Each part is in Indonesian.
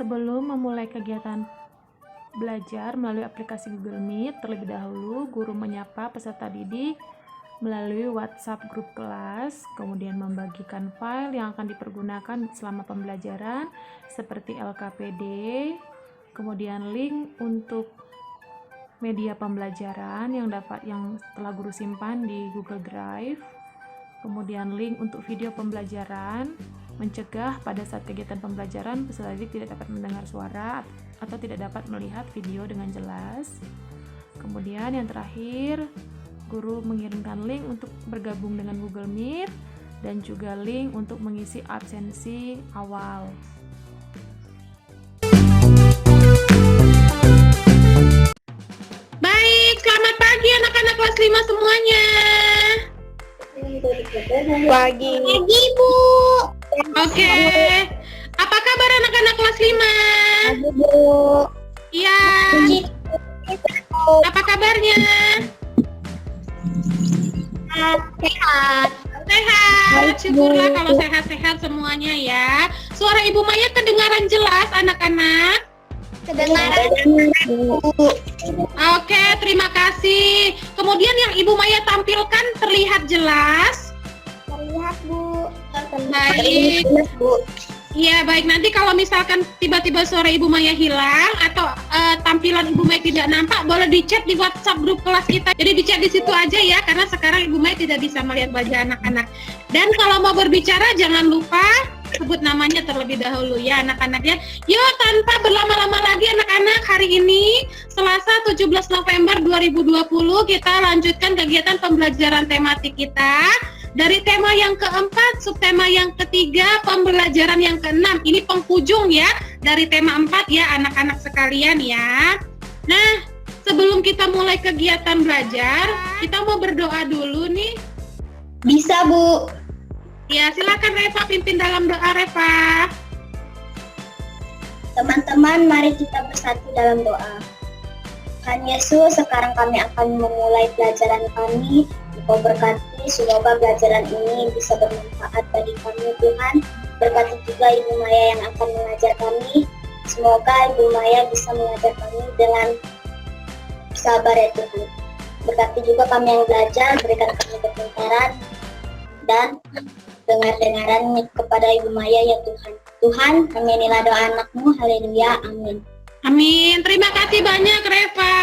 Sebelum memulai kegiatan belajar melalui aplikasi Google Meet, terlebih dahulu guru menyapa peserta didik melalui WhatsApp grup kelas, kemudian membagikan file yang akan dipergunakan selama pembelajaran seperti LKPD, kemudian link untuk media pembelajaran yang telah guru simpan di Google Drive, kemudian link untuk video pembelajaran, mencegah pada saat kegiatan pembelajaran peserta didik tidak dapat mendengar suara atau tidak dapat melihat video dengan jelas. Kemudian yang terakhir, guru mengirimkan link untuk bergabung dengan Google Meet dan juga link untuk mengisi absensi awal. Baik, selamat pagi anak-anak kelas 5 semuanya. Pagi. Pagi, Bu. Oke. Apa kabar anak-anak kelas 5? Pagi, Bu. Iya. Apa kabarnya? Sehat. Sehat. Syukurlah kalau sehat-sehat semuanya ya. Suara Ibu Maya kedengaran jelas anak-anak? Kedengaran, Bu. Oke, terima kasih. Kemudian yang Ibu Maya tampilkan terlihat jelas? Terlihat, Bu. Baik. Bu. Iya, baik. Nanti kalau misalkan tiba-tiba suara Ibu Maya hilang atau tampilan Ibu Maya tidak nampak, boleh di-chat di WhatsApp grup kelas kita. Jadi di-chat di situ aja ya, karena sekarang Ibu Maya tidak bisa melihat wajah anak-anak. Dan kalau mau berbicara jangan lupa sebut namanya terlebih dahulu ya anak-anak ya. Yuk, tanpa berlama-lama lagi anak-anak, hari ini Selasa 17 November 2020 kita lanjutkan kegiatan pembelajaran tematik kita. Dari tema yang keempat, subtema yang ketiga, pembelajaran yang keenam. Ini penghujung ya, dari tema 4 ya anak-anak sekalian ya. Nah, sebelum kita mulai kegiatan belajar, kita mau berdoa dulu nih. Bisa, Bu. Ya, silakan Reva pimpin dalam doa, Reva. Teman-teman, mari kita bersatu dalam doa. Tuhan Yesus, sekarang kami akan memulai pelajaran kami. Engkau berkati, semoga pelajaran ini bisa bermanfaat bagi kami, Tuhan. Berkati juga Ibu Maya yang akan mengajar kami. Semoga Ibu Maya bisa mengajar kami dengan sabar ya Tuhan. Berkati juga kami yang belajar, berikan kami kepintaran dan dengar-dengaran kepada Ibu Maya ya Tuhan. Tuhan, aminilah doa anakmu, haleluya, amin. Amin. Terima kasih banyak Reva.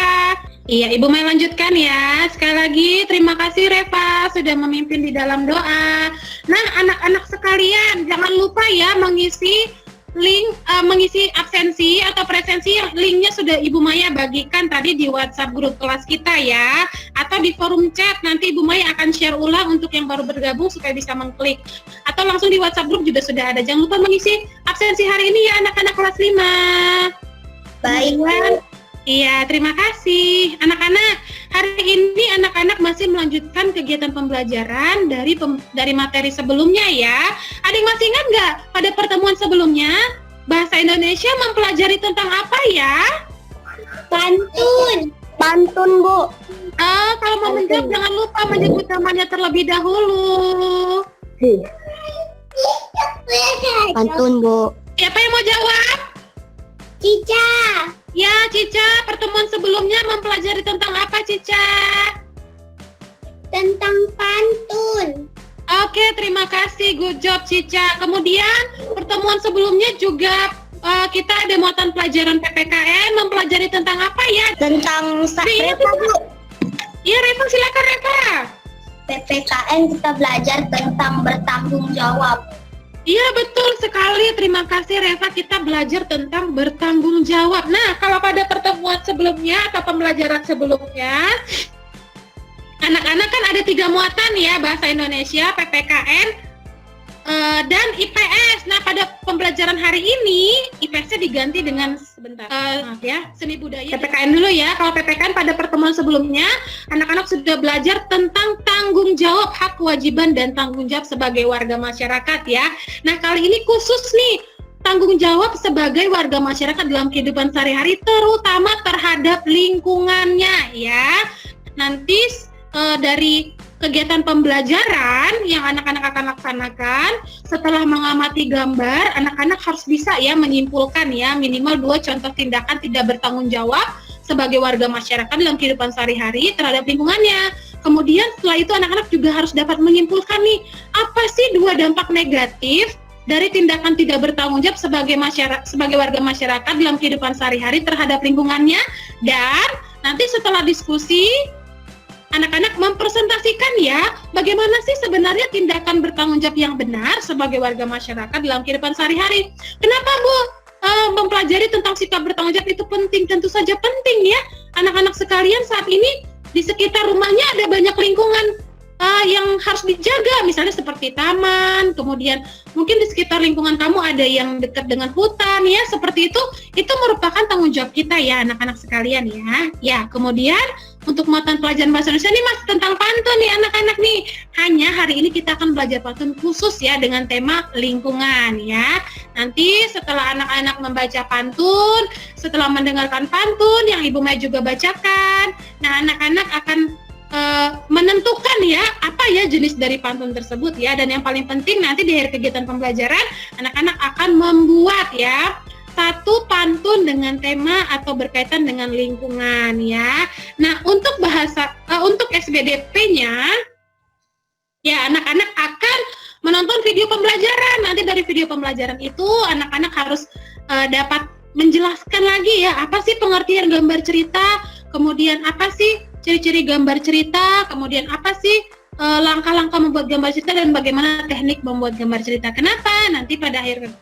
Iya, Ibu Maya lanjutkan ya. Sekali lagi terima kasih Reva sudah memimpin di dalam doa. Nah, anak-anak sekalian jangan lupa ya mengisi link, mengisi absensi atau presensi yang linknya sudah Ibu Maya bagikan tadi di WhatsApp grup kelas kita ya, atau di forum chat. Nanti Ibu Maya akan share ulang untuk yang baru bergabung supaya bisa mengklik, atau langsung di WhatsApp grup juga sudah ada. Jangan lupa mengisi absensi hari ini ya anak-anak kelas 5. Baik, iya, terima kasih. Anak-anak, hari ini anak-anak masih melanjutkan kegiatan pembelajaran dari materi sebelumnya ya. Ada yang masih ingat nggak pada pertemuan sebelumnya bahasa Indonesia mempelajari tentang apa ya? Pantun. Pantun, Bu. Kalau mau menjawab jangan lupa menyebut namanya terlebih dahulu. Pantun, Bu. Siapa yang mau jawab? Cica. Ya, Cica, pertemuan sebelumnya mempelajari tentang apa, Cica? Tentang pantun. Oke, terima kasih, good job, Cica. Kemudian, pertemuan sebelumnya juga kita ada muatan pelajaran PPKN, mempelajari tentang apa ya? Tentang Reva, Bu. Iya, Reva, silakan, Reva. PPKN kita belajar tentang bertanggung jawab. Iya, betul sekali. Terima kasih, Reva. Kita belajar tentang bertanggung jawab. Nah, kalau pada pertemuan sebelumnya atau pembelajaran sebelumnya, anak-anak kan ada 3 muatan ya, bahasa Indonesia, PPKN, dan IPS. Nah, pada pembelajaran hari ini, IPS-nya diganti dengan maaf ya, seni budaya. PPKN dulu ya. Kalau PPKN pada pertemuan sebelumnya, anak-anak sudah belajar tentang tanggung jawab, hak, kewajiban, dan tanggung jawab sebagai warga masyarakat ya. Nah, kali ini khusus nih, tanggung jawab sebagai warga masyarakat dalam kehidupan sehari-hari, terutama terhadap lingkungannya ya. Nanti dari kegiatan pembelajaran yang anak-anak akan laksanakan, setelah mengamati gambar, anak-anak harus bisa ya menyimpulkan ya minimal 2 contoh tindakan tidak bertanggung jawab sebagai warga masyarakat dalam kehidupan sehari-hari terhadap lingkungannya. Kemudian setelah itu anak-anak juga harus dapat menyimpulkan nih, apa sih 2 dampak negatif dari tindakan tidak bertanggung jawab sebagai warga masyarakat dalam kehidupan sehari-hari terhadap lingkungannya. Dan nanti setelah diskusi, anak-anak mempresentasikan ya, bagaimana sih sebenarnya tindakan bertanggung jawab yang benar sebagai warga masyarakat dalam kehidupan sehari-hari. Kenapa Bu? Mempelajari tentang sikap bertanggung jawab itu penting, tentu saja penting ya. Anak-anak sekalian saat ini di sekitar rumahnya ada banyak lingkungan yang harus dijaga, misalnya seperti taman, kemudian mungkin di sekitar lingkungan kamu ada yang dekat dengan hutan ya, seperti itu merupakan tanggung jawab kita ya anak-anak sekalian ya. Ya, kemudian untuk mata pelajaran bahasa Indonesia ini masih tentang pantun nih anak-anak nih. Hanya hari ini kita akan belajar pantun khusus ya dengan tema lingkungan ya. Nanti setelah anak-anak membaca pantun, setelah mendengarkan pantun yang Ibu Maya juga bacakan, nah anak-anak akan menentukan ya apa ya jenis dari pantun tersebut ya. Dan yang paling penting nanti di akhir kegiatan pembelajaran anak-anak akan membuat ya 1 pantun dengan tema atau berkaitan dengan lingkungan ya. Nah untuk untuk SBDP-nya ya anak-anak akan menonton video pembelajaran. Nanti dari video pembelajaran itu anak-anak harus dapat menjelaskan lagi ya apa sih pengertian gambar cerita, kemudian apa sih ciri-ciri gambar cerita, kemudian apa sih langkah-langkah membuat gambar cerita dan bagaimana teknik membuat gambar cerita. Kenapa? Nanti pada akhir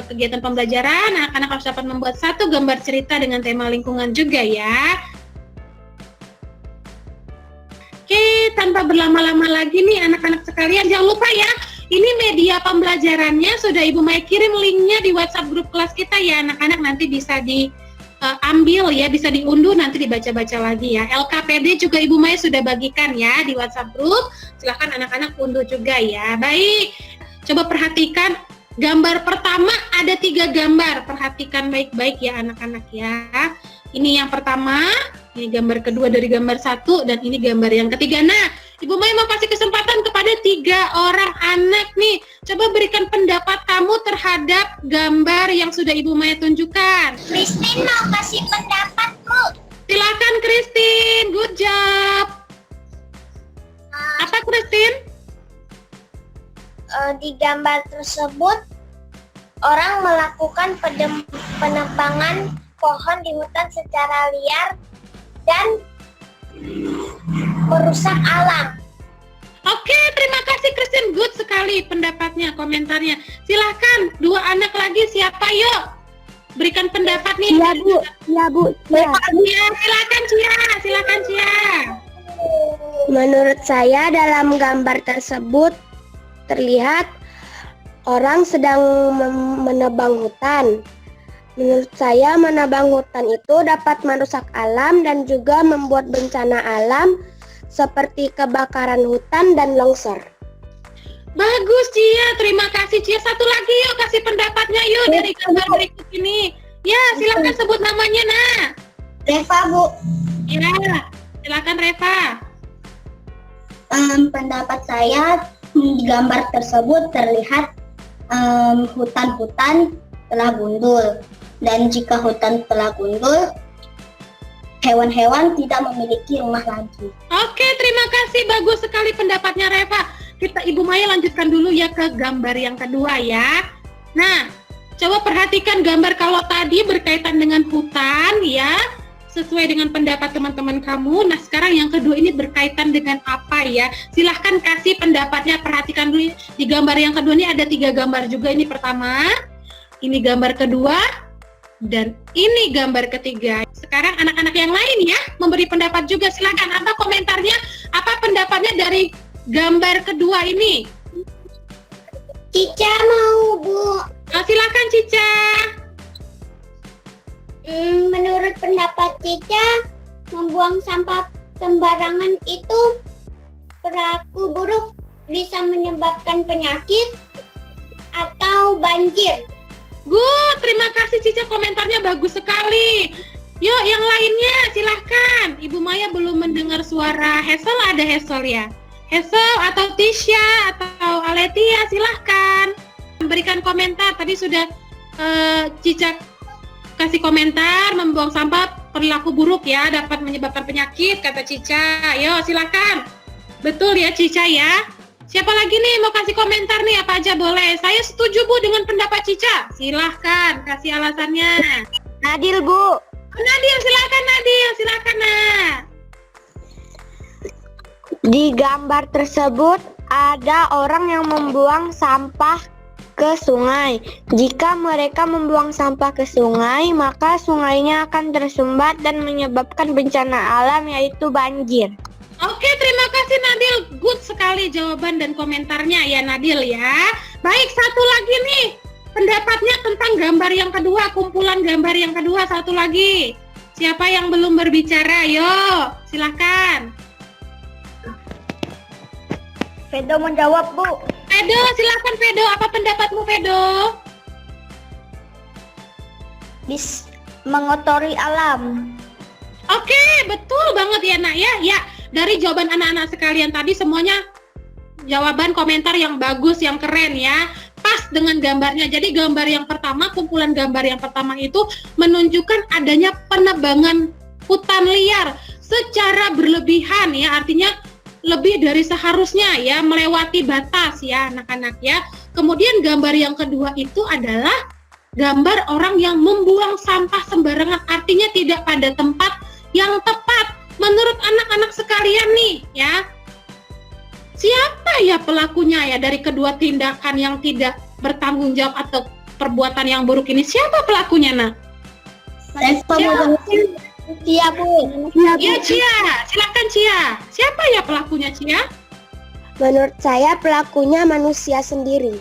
kegiatan pembelajaran anak-anak harus dapat membuat 1 gambar cerita dengan tema lingkungan juga ya. Oke, tanpa berlama-lama lagi nih anak-anak sekalian, jangan lupa ya, ini media pembelajarannya sudah Ibu Maya kirim linknya di WhatsApp grup kelas kita ya anak-anak, nanti bisa ambil ya, bisa diunduh nanti dibaca-baca lagi ya. LKPD juga Ibu Maya sudah bagikan ya di WhatsApp grup, silahkan anak-anak unduh juga ya. Baik, coba perhatikan gambar pertama, ada 3 gambar, perhatikan baik-baik ya anak-anak ya. Ini yang pertama, ini gambar kedua dari gambar 1, dan ini gambar yang ketiga. Nah, Ibu Maya mau kasih kesempatan kepada 3 orang anak nih, coba berikan pendapat kamu terhadap gambar yang sudah Ibu Maya tunjukkan. Christine mau kasih pendapat, Bu. Silakan Christine, good job. Apa Christine? Di gambar tersebut orang melakukan penebangan pohon di hutan secara liar dan merusak alam. Oke, terima kasih Christine, good sekali pendapatnya, komentarnya. Silakan 2 anak lagi, siapa yuk? Berikan pendapat nih. Iya Bu, iya Bu. Ya. Silakan Cia. Menurut saya dalam gambar tersebut terlihat orang sedang menebang hutan. Menurut saya menebang hutan itu dapat merusak alam dan juga membuat bencana alam seperti kebakaran hutan dan longsor. Bagus Cia, terima kasih Cia. Satu lagi yuk, kasih pendapatnya yuk dari gambar berikut ini. Ya, silakan sebut namanya nak. Reva, Bu. Ya, silakan Reva. Pendapat saya di gambar tersebut terlihat hutan-hutan telah gundul, dan jika hutan telah gundul, hewan-hewan tidak memiliki rumah lagi. Oke, terima kasih, bagus sekali pendapatnya Reva. Ibu Maya lanjutkan dulu ya ke gambar yang kedua ya. Nah, coba perhatikan gambar kalau tadi berkaitan dengan hutan ya, sesuai dengan pendapat teman-teman kamu. Nah, sekarang yang kedua ini berkaitan dengan apa ya? Silahkan kasih pendapatnya, perhatikan dulu. Di gambar yang kedua ini ada 3 gambar juga. Ini pertama, ini gambar kedua, dan ini gambar ketiga. Sekarang anak-anak yang lain ya, memberi pendapat juga. Silahkan, apa komentarnya, apa pendapatnya dari gambar kedua ini? Cica mau, Bu. Silakan Cica. Menurut pendapat Cica, membuang sampah sembarangan itu perilaku buruk, bisa menyebabkan penyakit atau banjir. Good, terima kasih Cica, komentarnya bagus sekali. Yuk yang lainnya silahkan. Ibu Maya belum mendengar suara Hazel, ada Hazel ya? Hazel atau Tisha atau Aletia, silahkan berikan komentar. Tadi sudah Cica kasih komentar, membuang sampah perilaku buruk ya, dapat menyebabkan penyakit, kata Cica. Ayo silahkan. Betul ya Cica ya. Siapa lagi nih mau kasih komentar nih, apa aja boleh. Saya setuju Bu dengan pendapat Cica. Silahkan kasih alasannya. Nadil, Bu. Nadil, silakan Nak. Di gambar tersebut ada orang yang membuang sampah ke sungai. Jika mereka membuang sampah ke sungai, maka sungainya akan tersumbat dan menyebabkan bencana alam yaitu banjir. Oke, terima kasih Nadil. Good sekali jawaban dan komentarnya ya Nadil ya. Baik, satu lagi nih pendapatnya tentang gambar yang kedua, kumpulan gambar yang kedua, satu lagi. Siapa yang belum berbicara? Yo, silakan. Fedo menjawab, Bu. Fedo, silakan Fedo. Apa pendapatmu Fedo? Mengotori alam. Oke, betul banget ya Nak ya. Ya, dari jawaban anak-anak sekalian tadi semuanya jawaban komentar yang bagus, yang keren ya. Pas dengan gambarnya. Jadi gambar yang pertama, kumpulan gambar yang pertama itu menunjukkan adanya penebangan hutan liar secara berlebihan ya. Artinya lebih dari seharusnya ya, melewati batas ya anak-anak ya. Kemudian gambar yang kedua itu adalah gambar orang yang membuang sampah sembarangan, artinya tidak pada tempat yang tepat. Menurut anak-anak sekalian nih ya, siapa ya pelakunya ya dari kedua tindakan yang tidak bertanggung jawab atau perbuatan yang buruk ini? Siapa pelakunya Nak? Cia, Bu. Ya Cia, silakan Cia. Siapa ya pelakunya Cia? Menurut saya pelakunya manusia sendiri.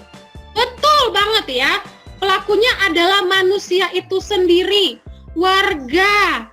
Betul banget ya. Pelakunya adalah manusia itu sendiri, warga,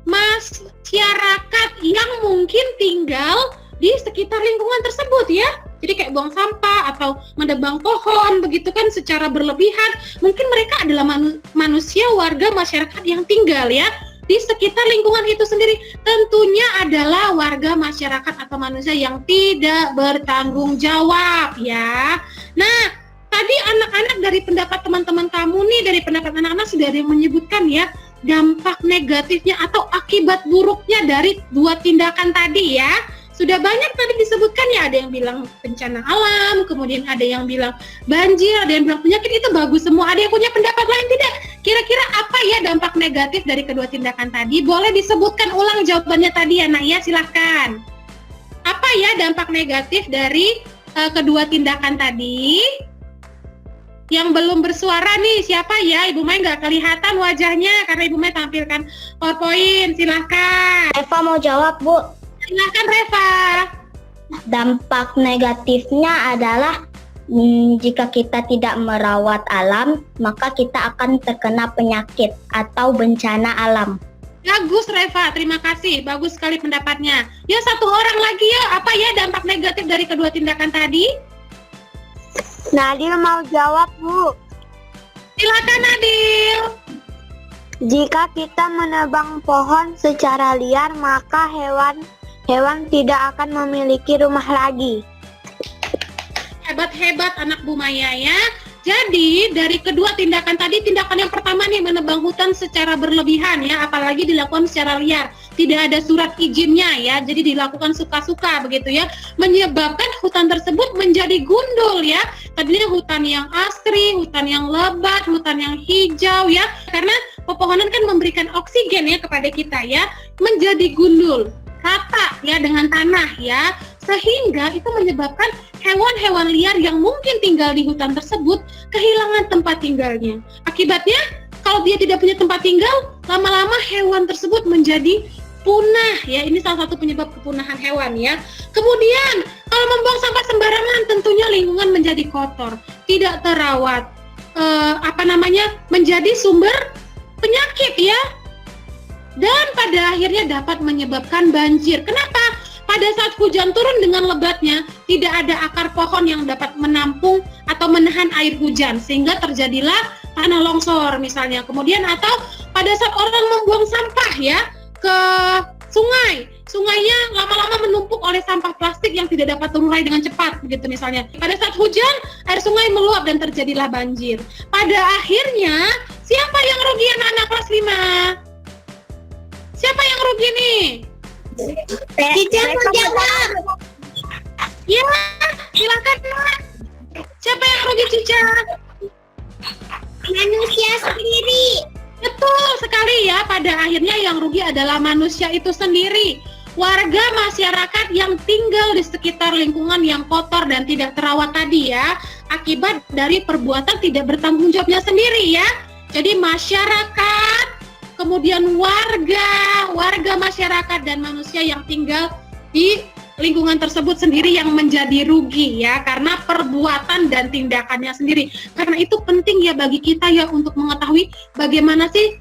masyarakat yang mungkin tinggal di sekitar lingkungan tersebut ya. Jadi kayak buang sampah atau menebang pohon begitu kan secara berlebihan. Mungkin mereka adalah manusia, warga, masyarakat yang tinggal ya di sekitar lingkungan itu sendiri. Tentunya adalah warga, masyarakat atau manusia yang tidak bertanggung jawab ya. Nah, tadi anak-anak dari pendapat teman-teman kamu nih, dari pendapat anak-anak sudah ada yang menyebutkan ya dampak negatifnya atau akibat buruknya dari dua tindakan tadi ya. Sudah banyak tadi disebutkan ya, ada yang bilang bencana alam, kemudian ada yang bilang banjir, ada yang bilang penyakit, itu bagus semua. Ada yang punya pendapat lain tidak? Kira-kira apa ya dampak negatif dari kedua tindakan tadi? Boleh disebutkan ulang jawabannya tadi ya Nak ya, silahkan. Apa ya dampak negatif dari kedua tindakan tadi? Yang belum bersuara nih, siapa ya? Ibu Mai nggak kelihatan wajahnya karena Ibu Mai tampilkan PowerPoint, silahkan. Eva mau jawab, Bu. Silahkan Reva. Dampak negatifnya adalah jika kita tidak merawat alam, maka kita akan terkena penyakit atau bencana alam. Bagus Reva, terima kasih. Bagus sekali pendapatnya. Ya, satu orang lagi ya, apa ya dampak negatif dari kedua tindakan tadi? Nadil mau jawab, Bu. Silakan Nadil. Jika kita menebang pohon secara liar, maka hewan tidak akan memiliki rumah lagi. Hebat-hebat anak Bu Maya ya. Jadi dari kedua tindakan tadi, tindakan yang pertama nih menebang hutan secara berlebihan ya, apalagi dilakukan secara liar, tidak ada surat izinnya ya, jadi dilakukan suka-suka begitu ya, menyebabkan hutan tersebut menjadi gundul ya. Tadinya hutan yang asri, hutan yang lebat, hutan yang hijau ya, karena pepohonan kan memberikan oksigen ya kepada kita ya, menjadi gundul, rata ya dengan tanah ya, sehingga itu menyebabkan hewan-hewan liar yang mungkin tinggal di hutan tersebut kehilangan tempat tinggalnya. Akibatnya, kalau dia tidak punya tempat tinggal, lama-lama hewan tersebut menjadi punah ya. Ini salah satu penyebab kepunahan hewan ya. Kemudian, kalau membuang sampah sembarangan, tentunya lingkungan menjadi kotor, tidak terawat, menjadi sumber penyakit ya. Dan pada akhirnya dapat menyebabkan banjir. Kenapa? Pada saat hujan turun dengan lebatnya, tidak ada akar pohon yang dapat menampung atau menahan air hujan, sehingga terjadilah tanah longsor misalnya. Kemudian atau pada saat orang membuang sampah ya ke sungai, sungainya lama-lama menumpuk oleh sampah plastik yang tidak dapat terurai dengan cepat, begitu misalnya. Pada saat hujan, air sungai meluap dan terjadilah banjir. Pada akhirnya, siapa yang rugi anak-anak kelas 5? Siapa yang rugi nih? Teacher menjawab. Ya, silakan Nak. Siapa yang rugi, Cica? Manusia sendiri. Betul sekali ya, pada akhirnya yang rugi adalah manusia itu sendiri. Warga masyarakat yang tinggal di sekitar lingkungan yang kotor dan tidak terawat tadi ya, akibat dari perbuatan tidak bertanggung jawabnya sendiri ya. Jadi masyarakat, kemudian warga masyarakat dan manusia yang tinggal di lingkungan tersebut sendiri yang menjadi rugi ya, karena perbuatan dan tindakannya sendiri. Karena itu penting ya bagi kita ya untuk mengetahui bagaimana sih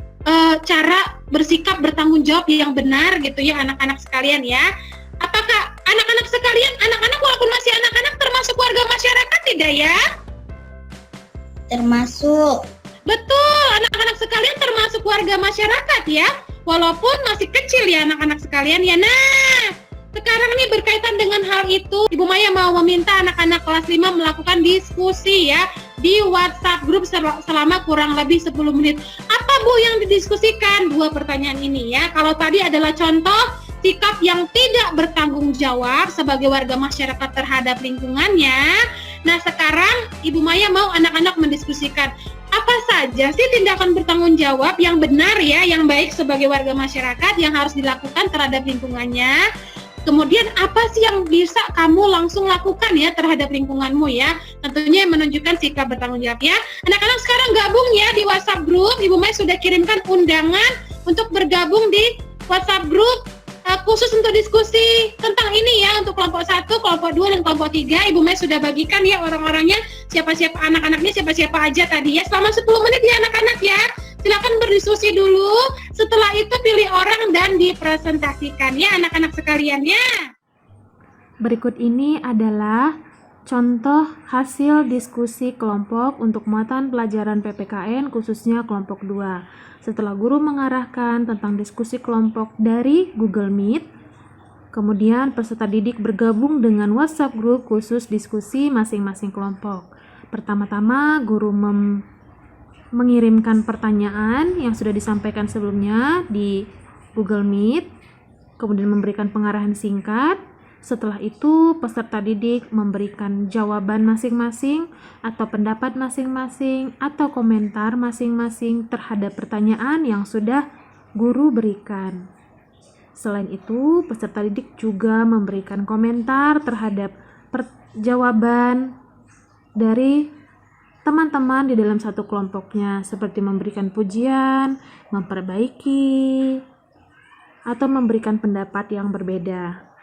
cara bersikap bertanggung jawab yang benar gitu ya anak-anak sekalian ya. Apakah anak-anak sekalian, anak-anak walaupun masih anak-anak termasuk warga masyarakat tidak ya? Termasuk. Betul, anak-anak sekalian termasuk warga masyarakat ya, walaupun masih kecil ya anak-anak sekalian ya. Nah, sekarang nih berkaitan dengan hal itu, Ibu Maya mau meminta anak-anak kelas 5 melakukan diskusi ya di WhatsApp grup selama kurang lebih 10 menit. Apa Bu yang didiskusikan? 2 pertanyaan ini ya. Kalau tadi adalah contoh sikap yang tidak bertanggung jawab sebagai warga masyarakat terhadap lingkungannya. Nah, sekarang Ibu Maya mau anak-anak mendiskusikan apa saja sih tindakan bertanggung jawab yang benar ya, yang baik sebagai warga masyarakat yang harus dilakukan terhadap lingkungannya. Kemudian apa sih yang bisa kamu langsung lakukan ya terhadap lingkunganmu ya? Tentunya menunjukkan sikap bertanggung jawab ya. Anak-anak sekarang gabung ya di WhatsApp group. Ibu Mai sudah kirimkan undangan untuk bergabung di WhatsApp group khusus untuk diskusi tentang ini ya, untuk kelompok 1, kelompok 2, dan kelompok 3. Ibu Mai sudah bagikan ya orang-orangnya, siapa-siapa anak-anaknya, siapa-siapa aja tadi ya. Selama 10 menit ya anak-anak ya. Silakan berdiskusi dulu, setelah itu pilih orang dan dipresentasikan ya anak-anak sekalian ya. Berikut ini adalah contoh hasil diskusi kelompok untuk muatan pelajaran PPKN khususnya kelompok 2. Setelah guru mengarahkan tentang diskusi kelompok dari Google Meet, kemudian peserta didik bergabung dengan WhatsApp group khusus diskusi masing-masing kelompok. Pertama-tama guru mengirimkan pertanyaan yang sudah disampaikan sebelumnya di Google Meet, kemudian memberikan pengarahan singkat. Setelah itu, peserta didik memberikan jawaban masing-masing atau pendapat masing-masing atau komentar masing-masing terhadap pertanyaan yang sudah guru berikan. Selain itu, peserta didik juga memberikan komentar terhadap jawaban dari teman-teman di dalam satu kelompoknya, seperti memberikan pujian, memperbaiki, atau memberikan pendapat yang berbeda.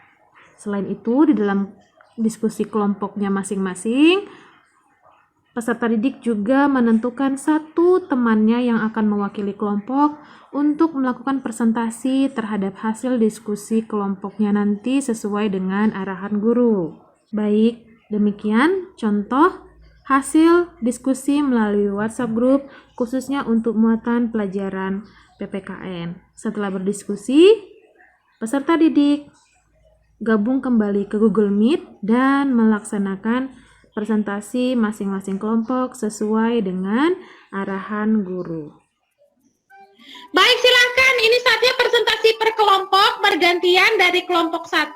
Selain itu, di dalam diskusi kelompoknya masing-masing, peserta didik juga menentukan satu temannya yang akan mewakili kelompok untuk melakukan presentasi terhadap hasil diskusi kelompoknya nanti sesuai dengan arahan guru. Baik, demikian contoh hasil diskusi melalui WhatsApp group khususnya untuk muatan pelajaran PPKN. Setelah berdiskusi, peserta didik gabung kembali ke Google Meet dan melaksanakan presentasi masing-masing kelompok sesuai dengan arahan guru. Baik, silakan. Ini saatnya presentasi per kelompok bergantian dari kelompok 1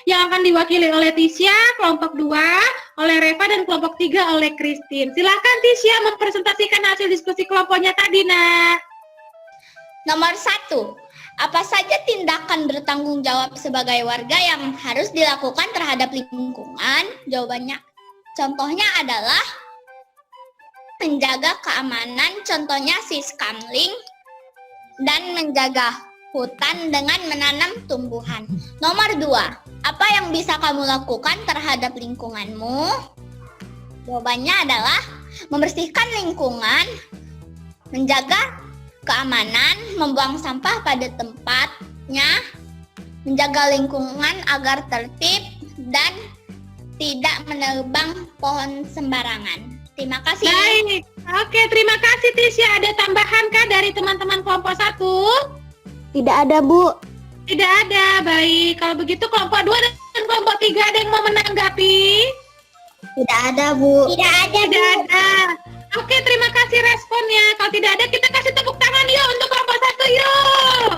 yang akan diwakili oleh Tisha, kelompok 2 oleh Reva, dan kelompok 3 oleh Christine. Silakan Tisha mempresentasikan hasil diskusi kelompoknya tadi, Nak. Nomor 1. Apa saja tindakan bertanggung jawab sebagai warga yang harus dilakukan terhadap lingkungan? Jawabannya, contohnya adalah menjaga keamanan, contohnya siskamling, dan menjaga hutan dengan menanam tumbuhan. Nomor 2, apa yang bisa kamu lakukan terhadap lingkunganmu? Jawabannya adalah membersihkan lingkungan, menjaga keamanan, membuang sampah pada tempatnya, menjaga lingkungan agar tertib, dan tidak menebang pohon sembarangan. Terima kasih. Baik, oke, terima kasih Tisha. Ada tambahan kah dari teman-teman kelompok 1? Tidak ada, Bu. Tidak ada. Baik, kalau begitu kelompok 2 dan kelompok 3 ada yang mau menanggapi? Tidak ada, Bu. Tidak ada, Tidak ada. Oke, terima kasih responnya. Kalau tidak ada, kita kasih tepuk tangan yuk untuk kelompok 1 yuk.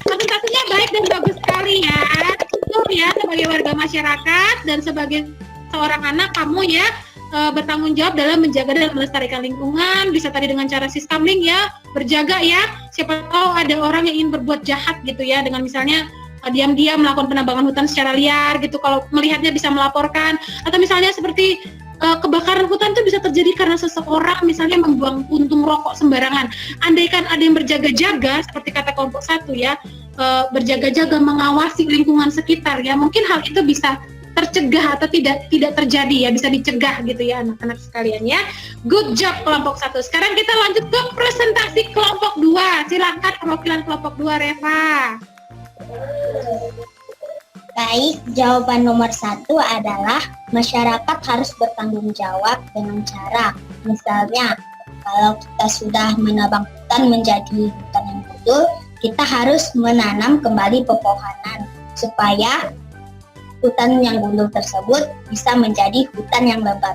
Presentasinya baik dan bagus sekali ya. Betul ya, sebagai warga masyarakat dan sebagai seorang anak, kamu ya bertanggung jawab dalam menjaga dan melestarikan lingkungan. Bisa tadi dengan cara sisteming ya, berjaga ya. Siapa tahu ada orang yang ingin berbuat jahat gitu ya, dengan misalnya diam-diam melakukan penambangan hutan secara liar gitu. Kalau melihatnya bisa melaporkan. Atau misalnya seperti kebakaran hutan itu bisa terjadi karena seseorang misalnya membuang puntung rokok sembarangan. Andaikan ada yang berjaga-jaga seperti kata kelompok 1 ya, berjaga-jaga mengawasi lingkungan sekitar ya, mungkin hal itu bisa tercegah atau tidak terjadi ya, bisa dicegah gitu ya anak-anak sekalian ya. Good job kelompok 1. Sekarang kita lanjut ke presentasi kelompok 2. Silakan perwakilan kelompok 2, Reva. Baik, jawaban nomor 1 adalah masyarakat harus bertanggung jawab dengan cara, misalnya kalau kita sudah menebang hutan menjadi hutan yang gundul, kita harus menanam kembali pepohonan supaya hutan yang gundul tersebut bisa menjadi hutan yang lebat.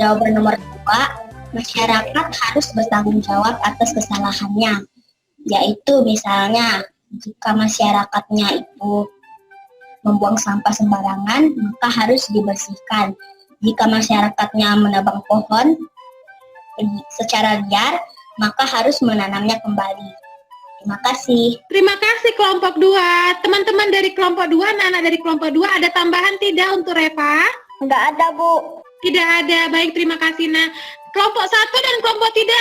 Jawaban nomor 2, masyarakat harus bertanggung jawab atas kesalahannya, yaitu misalnya jika masyarakatnya itu membuang sampah sembarangan, maka harus dibersihkan. Jika masyarakatnya menebang pohon secara liar, maka harus menanamnya kembali. Terima kasih. Terima kasih kelompok 2. Teman-teman dari kelompok 2, anak-anak dari kelompok 2, ada tambahan tidak untuk Reva? Enggak ada, Bu. Tidak ada. Baik, terima kasih. Nah, kelompok 1 dan kelompok 3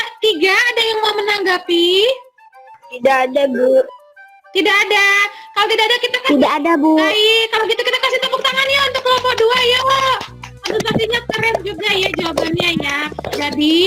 ada yang mau menanggapi? Tidak ada, Bu. Tidak ada. Kalau tidak ada, kita kasih. Tidak ada, Bu. Baik, kalau gitu kita kasih tepuk tangan ya untuk kelompok 2 ya. Presentasinya keren juga ya jawabannya ya. Jadi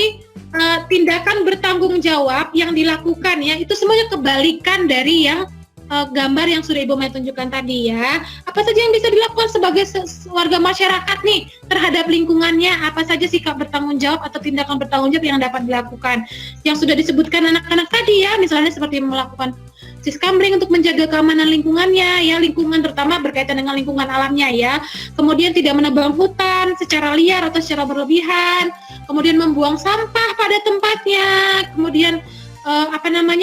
tindakan bertanggung jawab yang dilakukan ya, itu semuanya kebalikan dari yang gambar yang sudah Ibu Maya tunjukkan tadi ya. Apa saja yang bisa dilakukan sebagai warga masyarakat nih terhadap lingkungannya? Apa saja sikap bertanggung jawab atau tindakan bertanggung jawab yang dapat dilakukan? Yang sudah disebutkan anak-anak tadi ya, misalnya seperti melakukan siskamling untuk menjaga keamanan lingkungannya ya, lingkungan terutama berkaitan dengan lingkungan alamnya ya. Kemudian tidak menebang hutan secara liar atau secara berlebihan. Kemudian membuang sampah pada tempatnya. Kemudian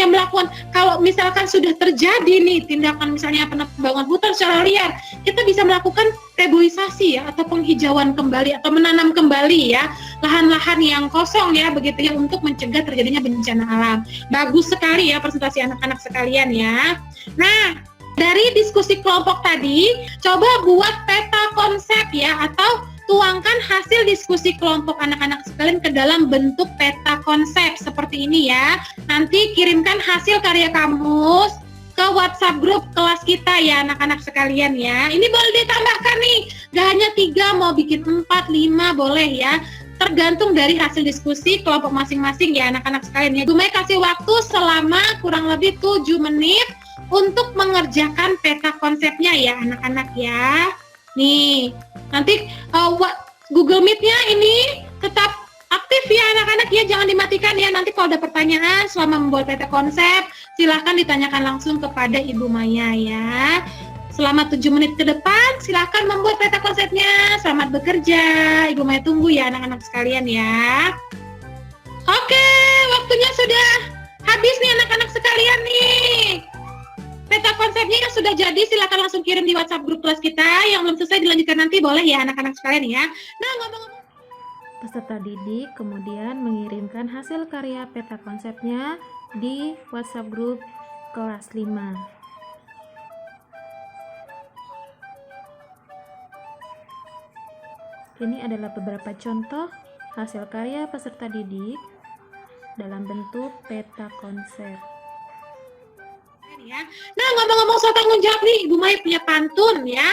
melakukan, kalau misalkan sudah terjadi nih tindakan misalnya penebangan hutan secara liar, kita bisa melakukan reboisasi ya, atau penghijauan kembali atau menanam kembali ya lahan-lahan yang kosong ya, begitu ya, untuk mencegah terjadinya bencana alam. Bagus sekali ya presentasi anak-anak sekalian ya. Nah, dari diskusi kelompok tadi, coba buat peta konsep ya, atau tuangkan hasil diskusi kelompok anak-anak sekalian ke dalam bentuk peta konsep seperti ini ya. Nanti kirimkan hasil karya kamu ke WhatsApp grup kelas kita ya anak-anak sekalian ya. Ini boleh ditambahkan nih, gak hanya 3, mau bikin 4, 5 boleh ya. Tergantung dari hasil diskusi kelompok masing-masing ya anak-anak sekalian ya. Ibu Maya kasih waktu selama kurang lebih 7 menit untuk mengerjakan peta konsepnya ya anak-anak ya. Nih, nanti Google Meet-nya ini tetap aktif ya anak-anak ya, jangan dimatikan ya. Nanti kalau ada pertanyaan selama membuat peta konsep, silahkan ditanyakan langsung kepada Ibu Maya ya. Selama 7 menit ke depan, silahkan membuat peta konsepnya. Selamat bekerja, Ibu Maya tunggu ya anak-anak sekalian ya. Oke, waktunya sudah habis nih anak-anak sekalian nih. Peta konsepnya yang sudah jadi silakan langsung kirim di WhatsApp grup kelas kita. Yang belum selesai dilanjutkan nanti boleh ya anak-anak sekalian ya. Nah, ngomong-ngomong, Peserta didik kemudian mengirimkan hasil karya peta konsepnya di WhatsApp grup kelas 5. Ini adalah beberapa contoh hasil karya peserta didik dalam bentuk peta konsep. ya. Nah, ngomong-ngomong soal tanggung jawab nih, Ibu Maya punya pantun ya.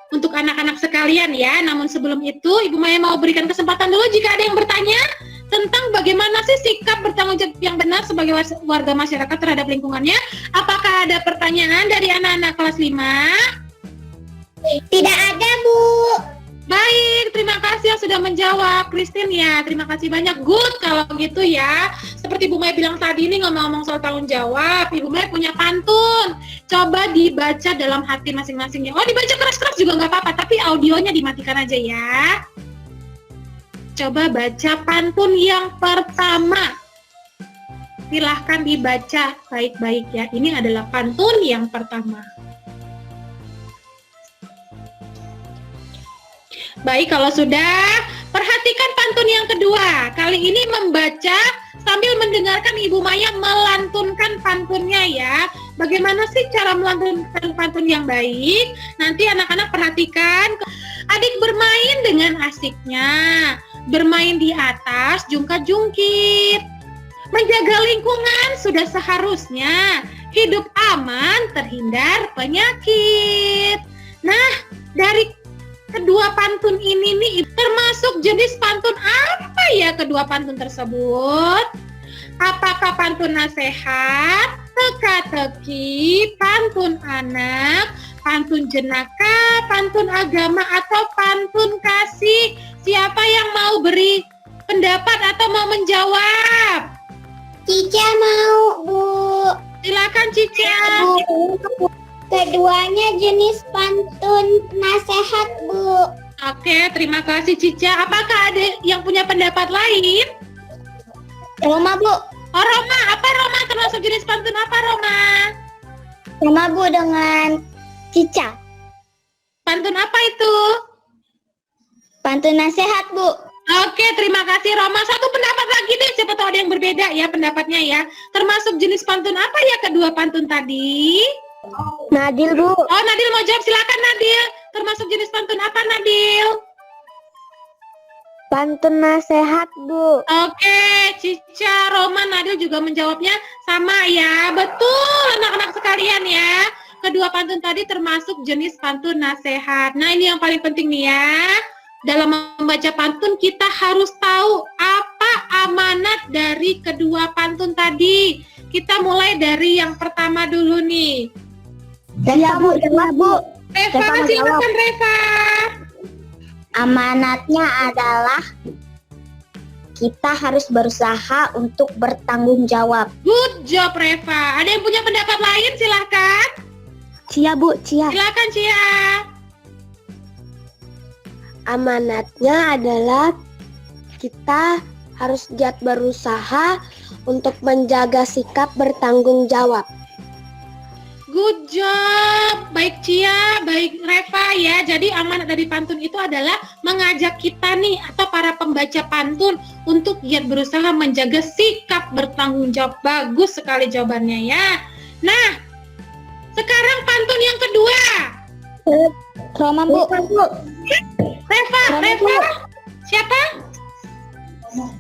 Untuk anak-anak sekalian ya. Namun sebelum itu, Ibu Maya mau berikan kesempatan dulu jika ada yang bertanya tentang bagaimana sih sikap bertanggung jawab yang benar sebagai warga masyarakat terhadap lingkungannya. Apakah ada pertanyaan dari anak-anak kelas 5? Tidak ada, Bu. Baik, terima kasih yang sudah menjawab, Christine ya. Terima kasih banyak. Good kalau gitu ya. Seperti Ibu Maya bilang tadi ini ngomong-ngomong soal tanggung jawab, Ibu Maya punya pantun. coba dibaca dalam hati masing-masing ya. Oh, dibaca keras-keras juga nggak apa-apa, tapi audionya dimatikan aja ya. Coba baca pantun yang pertama. Silahkan dibaca baik-baik ya. Ini adalah pantun yang pertama. Baik, kalau sudah, perhatikan pantun yang kedua. Kali ini membaca sambil mendengarkan Ibu Maya melantunkan pantunnya ya. Bagaimana sih cara melantunkan pantun yang baik? Nanti anak-anak perhatikan. Adik bermain dengan asiknya. Bermain di atas jungkat-jungkit. Menjaga lingkungan sudah seharusnya. Hidup aman, terhindar penyakit. Nah, dari kedua pantun ini nih, termasuk jenis pantun apa ya kedua pantun tersebut? Apakah pantun nasihat, teka-teki, pantun anak, pantun jenaka, pantun agama, atau pantun kasih? Siapa yang mau beri pendapat atau mau menjawab? Cica mau, Bu. Silakan Cica. Bu. Keduanya jenis pantun nasihat, Bu. Oke, terima kasih Cica. Apakah ada yang punya pendapat lain? Roma, Bu. Oh, Roma. Apa Roma? Termasuk jenis pantun apa Roma? Roma, Bu, dengan Cica. Pantun apa itu? Pantun nasihat, Bu. Oke, terima kasih Roma. Satu pendapat lagi deh, siapa tahu ada yang berbeda ya pendapatnya ya. Termasuk jenis pantun apa ya kedua pantun tadi? Nadil, Bu. Oh, Nadil mau jawab, silakan Nadil. Termasuk jenis pantun apa Nadil? Pantun nasihat, Bu. Oke, Cica, Roma, Nadil juga menjawabnya sama ya. Betul anak-anak sekalian ya. Kedua pantun tadi termasuk jenis pantun nasihat. Nah, ini yang paling penting nih ya. Dalam membaca pantun kita harus tahu apa amanat dari kedua pantun tadi. Kita mulai dari yang pertama dulu nih. Iya, Bu. Iya, Bu. Reva, Reva silakan Reva. Amanatnya adalah kita harus berusaha untuk bertanggung jawab. Good job Reva. Ada yang punya pendapat lain? Silahkan. Cia, Bu. Cia. Silakan Cia. Amanatnya adalah kita harus giat berusaha untuk menjaga sikap bertanggung jawab. Good job. Baik Cia, baik Reva ya. Jadi amanat dari pantun itu adalah mengajak kita nih atau para pembaca pantun untuk giat berusaha menjaga sikap bertanggung jawab. Bagus sekali jawabannya ya. Nah, sekarang pantun yang kedua. Roma, Bu. Reva. Siapa?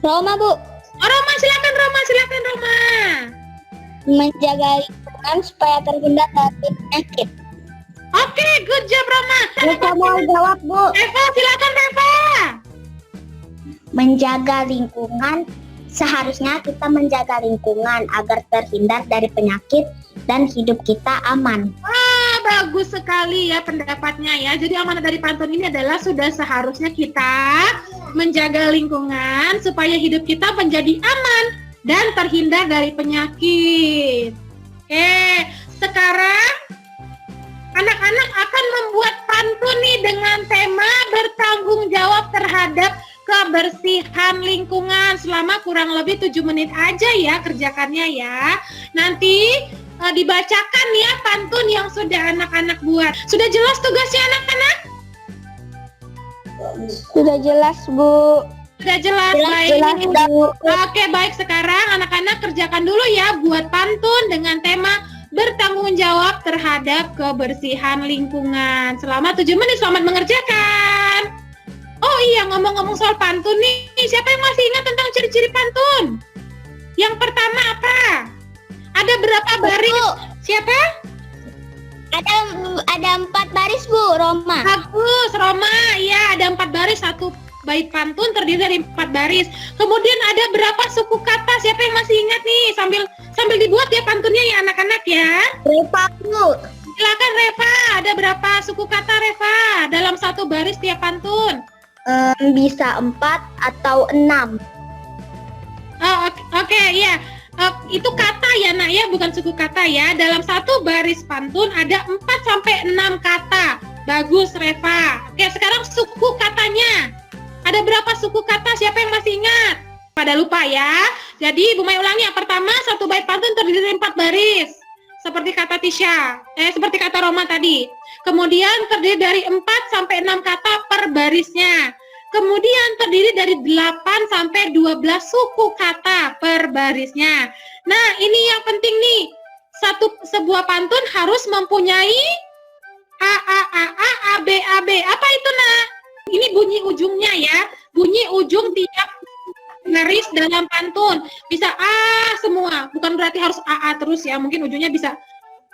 Roma, Bu. Oh, Roma, silakan Roma. Menjaga lingkungan supaya terhindar dari penyakit. Oke, good job Roma. Reva mau jawab, Bu. Reva, silakan Reva. Menjaga lingkungan, seharusnya kita menjaga lingkungan agar terhindar dari penyakit dan hidup kita aman. Bagus sekali ya pendapatnya ya. Jadi amanat dari pantun ini adalah sudah seharusnya kita menjaga lingkungan supaya hidup kita menjadi aman dan terhindar dari penyakit. Sekarang anak-anak akan membuat pantun nih dengan tema bertanggung jawab terhadap kebersihan lingkungan selama kurang lebih 7 menit aja ya kerjakannya ya. Nanti dibacakan ya pantun yang sudah anak-anak buat. Sudah jelas tugasnya anak-anak? Sudah jelas, Bu. Sudah jelas, baik. Jelas, Bu. Oke, baik. Sekarang anak-anak kerjakan dulu ya buat pantun dengan tema bertanggung jawab terhadap kebersihan lingkungan. Selama 7 menit, selamat mengerjakan. Oh iya, ngomong-ngomong soal pantun nih, siapa yang masih ingat tentang ciri-ciri pantun? Yang pertama apa? Ada berapa baris? Bu. Siapa? Ada 4 baris, Bu, Roma. Bagus, Roma. Ya, ada 4 baris. Satu bait pantun terdiri dari 4 baris. Kemudian ada berapa suku kata? Siapa yang masih ingat nih? Sambil dibuat ya pantunnya ya anak-anak ya. Reva, Bu. Silakan Reva. Ada berapa suku kata Reva dalam satu baris tiap pantun? Bisa 4 atau 6. Oh, oke, ya. Itu kata ya nak ya, bukan suku kata ya. Dalam satu baris pantun ada 4 sampai 6 kata. Bagus Reva. Oke, sekarang suku katanya. Ada berapa suku kata? Siapa yang masih ingat? Pada lupa ya. Jadi Ibu Maya ulangi, yang pertama satu bait pantun terdiri dari 4 baris. Seperti kata Tisha, seperti kata Roma tadi. Kemudian terdiri dari 4 sampai 6 kata per barisnya. Kemudian terdiri dari 8 sampai 12 suku kata per barisnya. Nah, ini yang penting nih. Sebuah pantun harus mempunyai A, B, A, B. Apa itu, nak? Ini bunyi ujungnya ya. Bunyi ujung tiap baris dalam pantun. Bisa A semua. Bukan berarti harus A terus ya. Mungkin ujungnya bisa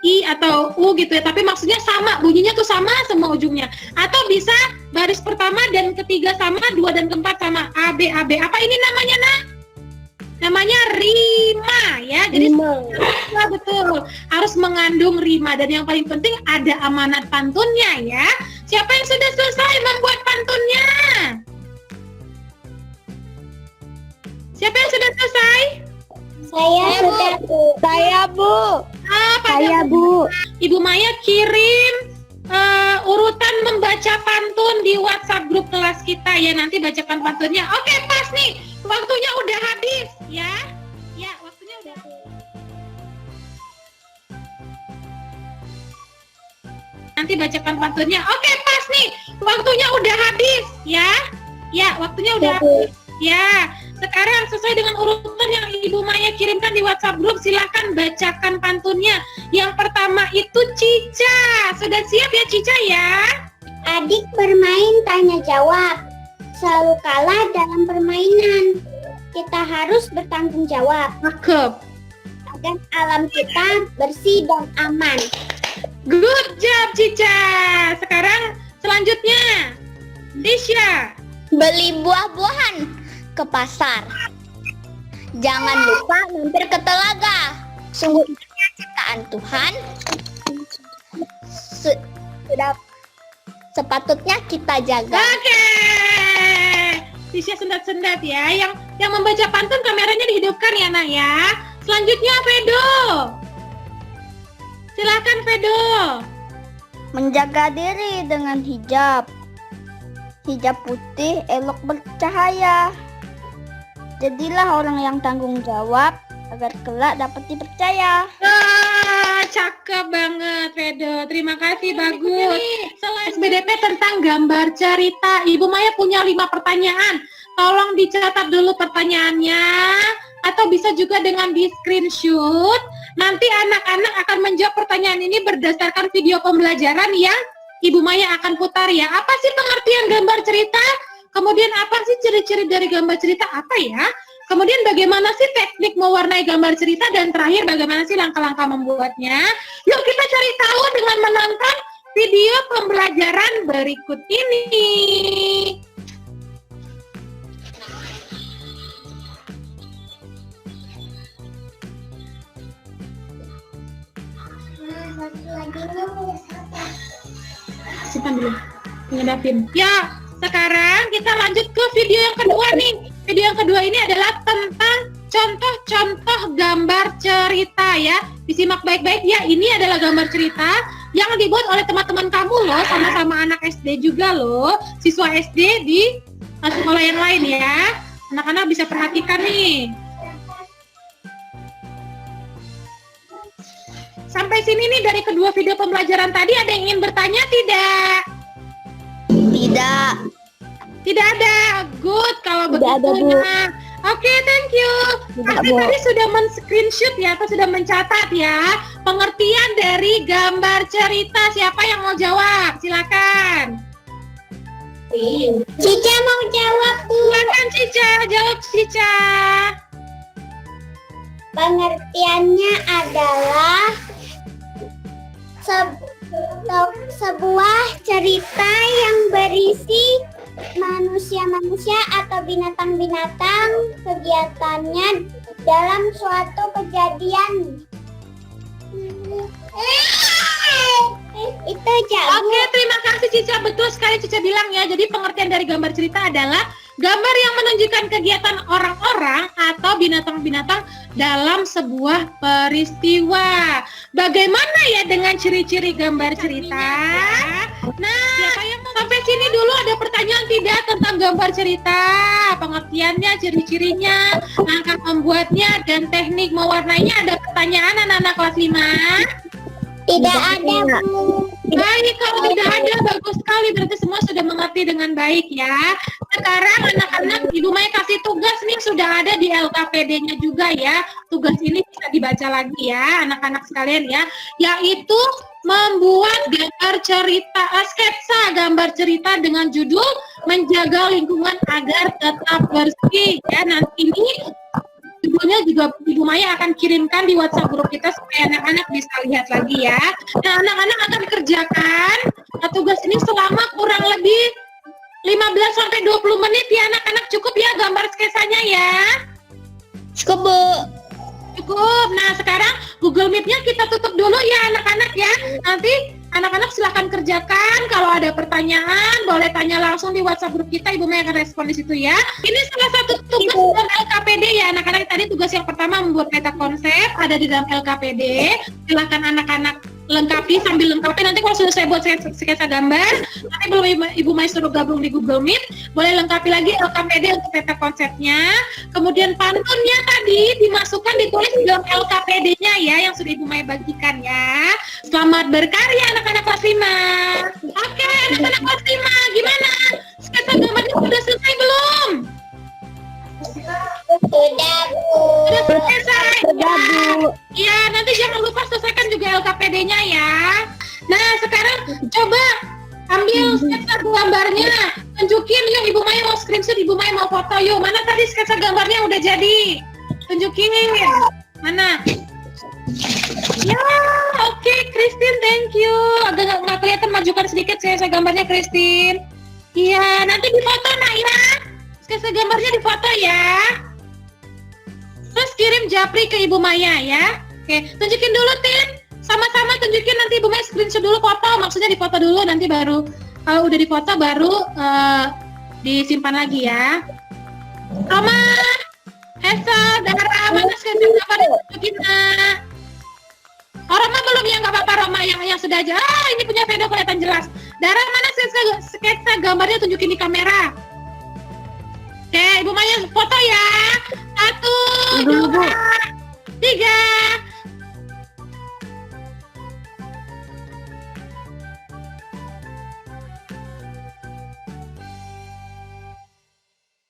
I atau U gitu ya, tapi maksudnya sama, bunyinya tuh sama semua ujungnya. Atau bisa baris pertama dan ketiga sama, 2 dan keempat sama, A, B, A, B. Apa ini namanya, nak? Namanya rima ya. Jadi rima, betul. Harus mengandung rima, dan yang paling penting ada amanat pantunnya ya. Siapa yang sudah selesai membuat pantunnya? Siapa yang sudah selesai? Saya, Bu. Saya, Bu. Ibu Maya kirim urutan membaca pantun di WhatsApp grup kelas kita ya, nanti bacakan pantunnya. Oke, pas nih. Waktunya udah habis ya. Ya, waktunya udah habis. Nanti bacakan pantunnya. Oke, pas nih. Waktunya udah habis ya. Ya, waktunya udah habis. Ya, sekarang sesuai dengan urutan yang Ibu Maya kirimkan di WhatsApp grup, silakan bacakan pantunnya. Yang pertama itu Cica. Sudah siap ya Cica ya? Adik bermain tanya jawab, selalu kalah dalam permainan. Kita harus bertanggung jawab Cakep. agar alam kita bersih dan aman. Good job Cica. Sekarang selanjutnya Tisha. Beli buah-buahan ke pasar. Jangan lupa mampir ke telaga. Sungguh indah ciptaan Tuhan. Sudah sepatutnya kita jaga. Oke. Tisha sendat-sendat ya. Yang membaca pantun kameranya dihidupkan ya nak ya. Selanjutnya Fedo. Silakan Fedo. Menjaga diri dengan hijab. Hijab putih elok bercahaya. Jadilah orang yang tanggung jawab agar kelak dapat dipercaya. Cakep banget Fedo. Terima kasih, bagus. Selain SBDP tentang gambar cerita, Ibu Maya punya 5 pertanyaan. Tolong dicatat dulu pertanyaannya, atau bisa juga dengan di screenshot. Nanti anak-anak akan menjawab pertanyaan ini berdasarkan video pembelajaran yang Ibu Maya akan putar ya. Apa sih pengertian gambar cerita? Kemudian apa sih ciri-ciri dari gambar cerita? Apa ya? Kemudian bagaimana sih teknik mewarnai gambar cerita? Dan terakhir bagaimana sih langkah-langkah membuatnya? Yuk kita cari tahu dengan menonton video pembelajaran berikut ini. Simpan dulu, ngedapin. Ya, sekarang kita lanjut ke video yang kedua nih. Video yang kedua ini adalah tentang contoh-contoh gambar cerita ya. Disimak baik-baik ya, ini adalah gambar cerita yang dibuat oleh teman-teman kamu loh, sama-sama anak SD juga loh, siswa SD di sekolah yang lain ya. Anak-anak bisa perhatikan nih. Sampai sini nih dari kedua video pembelajaran tadi ada yang ingin bertanya tidak? Tidak. Tidak ada. Good kalau Tidak begitu. ada, Bu. Oke, thank you. Pasti Bu. tadi sudah men-screenshot ya atau sudah mencatat ya pengertian dari gambar cerita. Siapa yang mau jawab? Silakan. Cica mau jawab, Bu. Silakan Cica, jawab Cica. Pengertiannya adalah sebuah cerita yang berisi manusia-manusia atau binatang-binatang kegiatannya dalam suatu kejadian. Itu jawab. Oke, terima kasih Cica. Betul sekali Cica bilang ya. Jadi pengertian dari gambar cerita adalah Gambar yang menunjukkan kegiatan orang-orang atau binatang-binatang dalam sebuah peristiwa. Bagaimana ya dengan ciri-ciri gambar cerita? Nah, sampai sini dulu ada pertanyaan tidak tentang gambar cerita? Pengertiannya, ciri-cirinya, langkah membuatnya, dan teknik mewarnainya. Ada pertanyaan anak-anak kelas 5? Tidak ada, Bu. Baik, kalau tidak ada, bagus sekali. Berarti semua sudah mengerti dengan baik ya. Sekarang anak-anak, Ibu Maya kasih tugas nih, sudah ada di LKPD-nya juga ya. Tugas ini bisa dibaca lagi ya, anak-anak sekalian ya. Yaitu membuat gambar cerita, sketsa gambar cerita dengan judul Menjaga Lingkungan Agar Tetap Bersih. Ya, nanti ini judulnya juga Ibu Maya akan kirimkan di WhatsApp grup kita supaya anak-anak bisa lihat lagi ya. Nah, anak-anak akan kerjakan tugas ini selama kurang lebih 15-20 menit ya anak-anak. Cukup ya gambar sketsanya ya? Cukup, Bu. Cukup. Nah, sekarang Google Meet-nya kita tutup dulu ya anak-anak ya. Nanti anak-anak silahkan kerjakan. Kalau ada pertanyaan, boleh tanya langsung di WhatsApp grup kita. Ibu Maya akan respon di situ ya. Ini salah satu tugas dalam LKPD ya anak-anak. Tadi tugas yang pertama membuat peta konsep ada di dalam LKPD. Silahkan anak-anak lengkapi, sambil lengkapi. Nanti kalau sudah saya buat sketsa gambar, nanti belum Ibu Maya suruh gabung di Google Meet, boleh lengkapi lagi LKPD untuk peta konsepnya. Kemudian pantunnya tadi dimasukkan, ditulis di dalam LKPD-nya ya, yang sudah Ibu Maya bagikan ya. Selamat berkarya anak-anak kelas 5. Oke, anak-anak kelas 5, gimana? Sketsa gambarnya sudah selesai belum? Sudah, Bu. Sudah selesai? Sudah, Bu. Iya, nanti jangan lupa selesaikan juga LKPD-nya ya. Nah, sekarang coba ambil sketsa gambarnya. Tunjukin yuk, Ibu Maya mau screenshot, Ibu Maya mau foto yuk. Mana tadi sketsa gambarnya udah jadi? Tunjukin. Mana? Ya, oke, Christine, thank you. Agak nggak kelihatan, majukan sedikit sketsa gambarnya, Christine. Iya, nanti difoto, nak ya. Sketsa gambarnya difoto ya. Terus kirim japri ke Ibu Maya ya. Oke, tunjukin dulu Tin. Sama-sama tunjukin, nanti Ibu Maya screenshot dulu foto. Maksudnya difoto dulu, nanti baru kalau udah difoto baru disimpan lagi ya. Roma, Esa, Dara, mana sketsa gambarnya tunjukin nak. Oh, Roma belum ya, nggak apa-apa Roma, yang sudah aja. Ah, ini punya Vedo kelihatan jelas. Dara, mana sketsa gambarnya tunjukin di kamera. Oke, Ibu Maya foto ya. 1, 2, 3.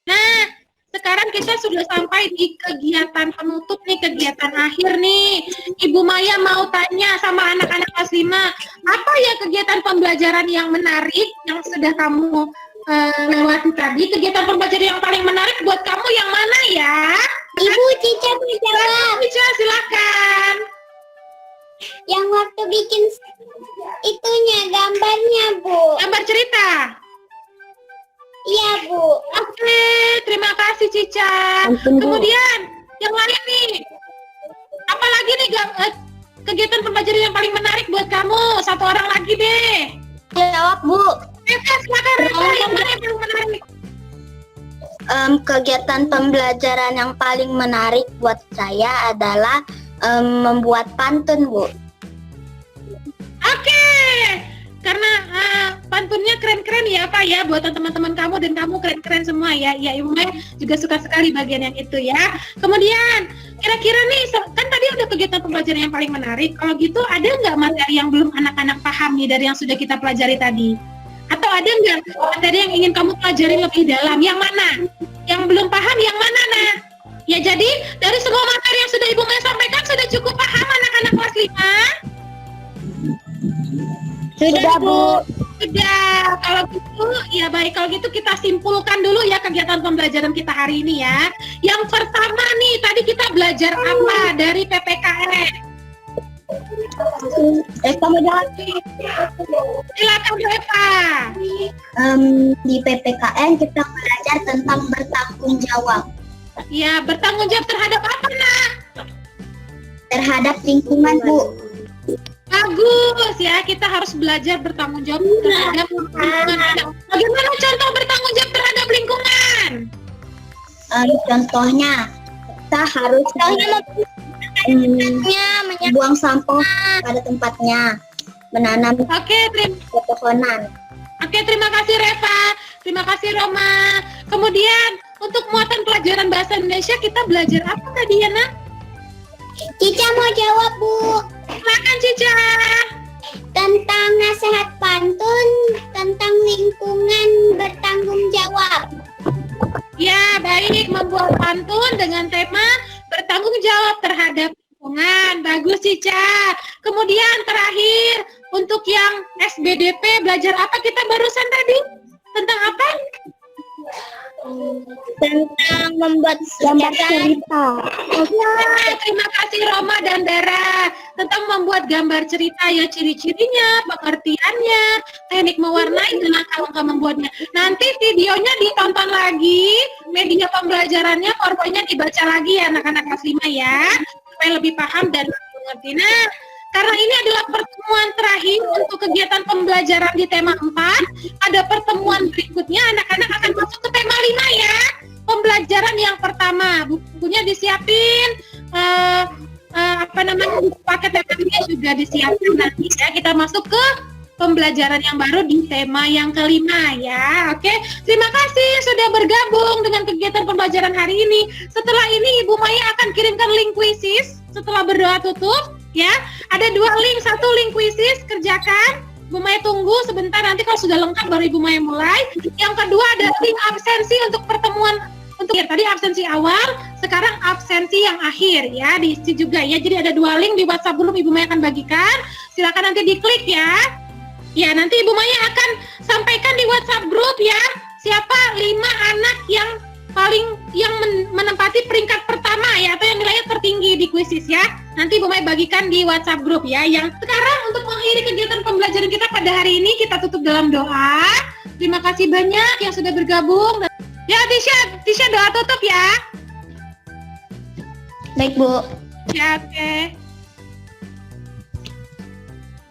Nah, sekarang kita sudah sampai di kegiatan penutup nih, kegiatan akhir nih. Ibu Maya mau tanya sama anak-anak kelas 5, apa ya kegiatan pembelajaran yang menarik yang sudah kamu lewati tadi? Kegiatan pembelajaran yang paling menarik buat kamu yang mana ya? Ibu, Cica menjawab. Cica, silakan. Yang waktu bikin itunya, gambarnya, Bu. Gambar cerita. Iya, Bu. Oke, terima kasih Cica. Kemudian yang lain nih, apalagi nih kegiatan pembelajaran yang paling menarik buat kamu? Satu orang lagi deh. Jawab, Bu. Silakan Reva, yang mana yang paling menarik? Kegiatan pembelajaran yang paling menarik buat saya adalah membuat pantun, Bu. Oke, karena pantunnya keren-keren ya Pak ya, buatan teman-teman kamu, dan kamu keren-keren semua ya. Ya, Ibu Maya juga suka sekali bagian yang itu ya. Kemudian kira-kira nih, kan tadi udah kegiatan pembelajaran yang paling menarik. Kalau gitu ada nggak materi yang belum anak-anak pahami dari yang sudah kita pelajari tadi? Atau ada nggak materi yang ingin kamu pelajari lebih dalam? Yang mana? Yang belum paham yang mana, nah? Ya, jadi dari semua materi yang sudah Ibu Maya sampaikan sudah cukup paham anak-anak kelas 5? Sudah, Bu. Sudah. Kalau gitu, ya baik. Kalau gitu kita simpulkan dulu ya kegiatan pembelajaran kita hari ini ya. Yang pertama nih, tadi kita belajar apa dari PPKN? Kamu jawab. Silakan Reva. Di PPKN kita belajar tentang bertanggung jawab Ya, bertanggung jawab terhadap apa, nak? terhadap lingkungan, Bu. Bagus ya, kita harus belajar bertanggung jawab terhadap lingkungan. Bagaimana contoh bertanggung jawab terhadap lingkungan? Contohnya, kita harus buang sampah pada tempatnya, menanam pepohonan. Oke, terima kasih Reva, terima kasih Roma. Kemudian untuk muatan pelajaran bahasa Indonesia kita belajar apa tadi ya, Nak? Cica mau jawab, Bu. Silakan Cica. Tentang nasihat pantun, tentang lingkungan bertanggung jawab. Ya, baik, membuat pantun dengan tema bertanggung jawab terhadap lingkungan. Bagus Cica. Kemudian terakhir untuk yang SBDP belajar apa kita barusan tadi? Tentang apa? Tentang membuat gambar cerita. Ya, terima kasih Roma dan Dara. Tentang membuat gambar cerita ya, ciri-cirinya, pengertiannya, teknik mewarnai dan langkah-langkah membuatnya. Nanti videonya ditonton lagi, media pembelajarannya, PowerPoint-nya dibaca lagi ya anak-anak kelas 5 ya, supaya lebih paham dan lebih mengerti. Nah, karena ini adalah pertemuan terakhir untuk kegiatan pembelajaran di tema 4, ada pertemuan berikutnya anak-anak akan masuk ke tema 5 ya. Pembelajaran yang pertama, bukunya disiapin, buku paket TPP juga disiapkan nanti ya. Kita masuk ke pembelajaran yang baru di tema yang kelima ya. Oke, terima kasih sudah bergabung dengan kegiatan pembelajaran hari ini. Setelah ini Ibu Maya akan kirimkan link kuisis setelah berdoa tutup ya. Ada 2 link, 1 link kuisis, kerjakan. Ibu Maya tunggu sebentar, nanti kalau sudah lengkap baru Ibu Maya mulai. Yang kedua ada link absensi untuk pertemuan. Untuk tadi absensi awal, sekarang absensi yang akhir ya, diisi juga ya. Jadi ada 2 link di WhatsApp group Ibu Maya akan bagikan. Silakan nanti diklik ya. Ya, nanti Ibu Maya akan sampaikan di WhatsApp group ya. Siapa 5 anak yang menempati peringkat pertama ya, atau yang nilainya tertinggi di kuisis ya. Nanti Ibu Maya bagikan di WhatsApp group ya. Yang sekarang untuk mengakhiri kegiatan pembelajaran kita pada hari ini, kita tutup dalam doa. Terima kasih banyak yang sudah bergabung. Ya, Tisha doa tutup ya. Baik, Bu. Ya, oke.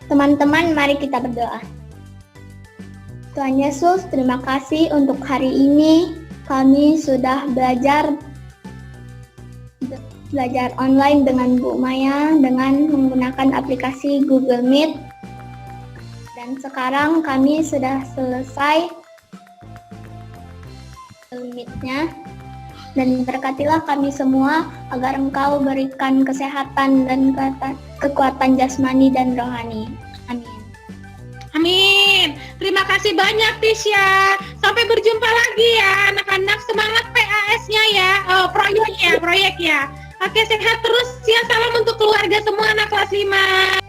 Teman-teman, mari kita berdoa. Tuhan Yesus, terima kasih untuk hari ini. Kami sudah belajar online dengan Bu Maya dengan menggunakan aplikasi Google Meet. Dan sekarang kami sudah selesai Meet-nya. Dan berkatilah kami semua agar Engkau berikan kesehatan dan kekuatan jasmani dan rohani. Amin. Amin. Terima kasih banyak Tisha. Sampai berjumpa lagi ya anak-anak. Semangat PAS-nya ya. Oh, proyek ya. Oke, sehat terus ya. Salam untuk keluarga semua anak kelas 5.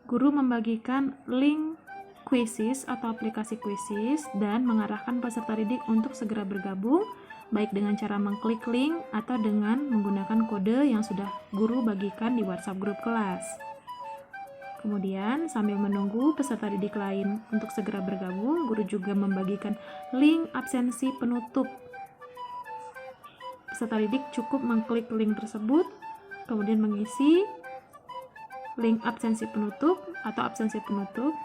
Guru membagikan link kuisis atau aplikasi kuisis dan mengarahkan peserta didik untuk segera bergabung, baik dengan cara mengklik link atau dengan menggunakan kode yang sudah guru bagikan di WhatsApp grup kelas. Kemudian, sambil menunggu peserta didik lain untuk segera bergabung, guru juga membagikan link absensi penutup. Peserta didik cukup mengklik link tersebut, kemudian mengisi link absensi penutup atau absensi penutup.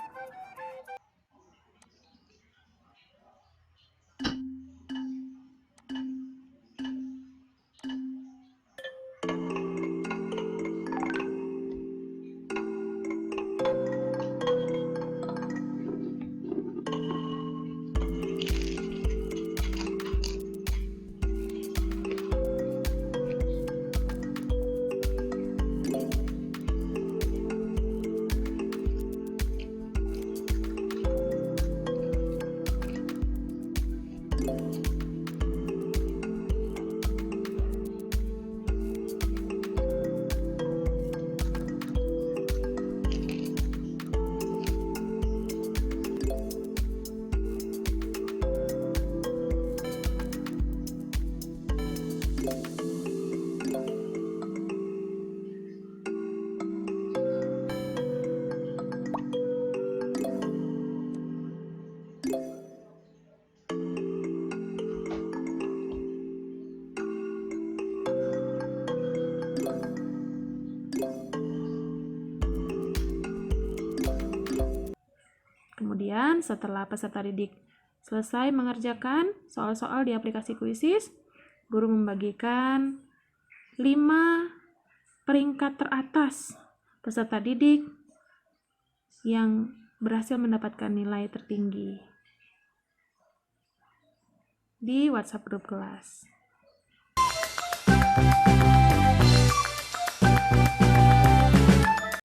Kemudian setelah peserta didik Selesai mengerjakan soal-soal di aplikasi Quizizz, guru membagikan 5 peringkat teratas peserta didik yang berhasil mendapatkan nilai tertinggi di WhatsApp grup kelas.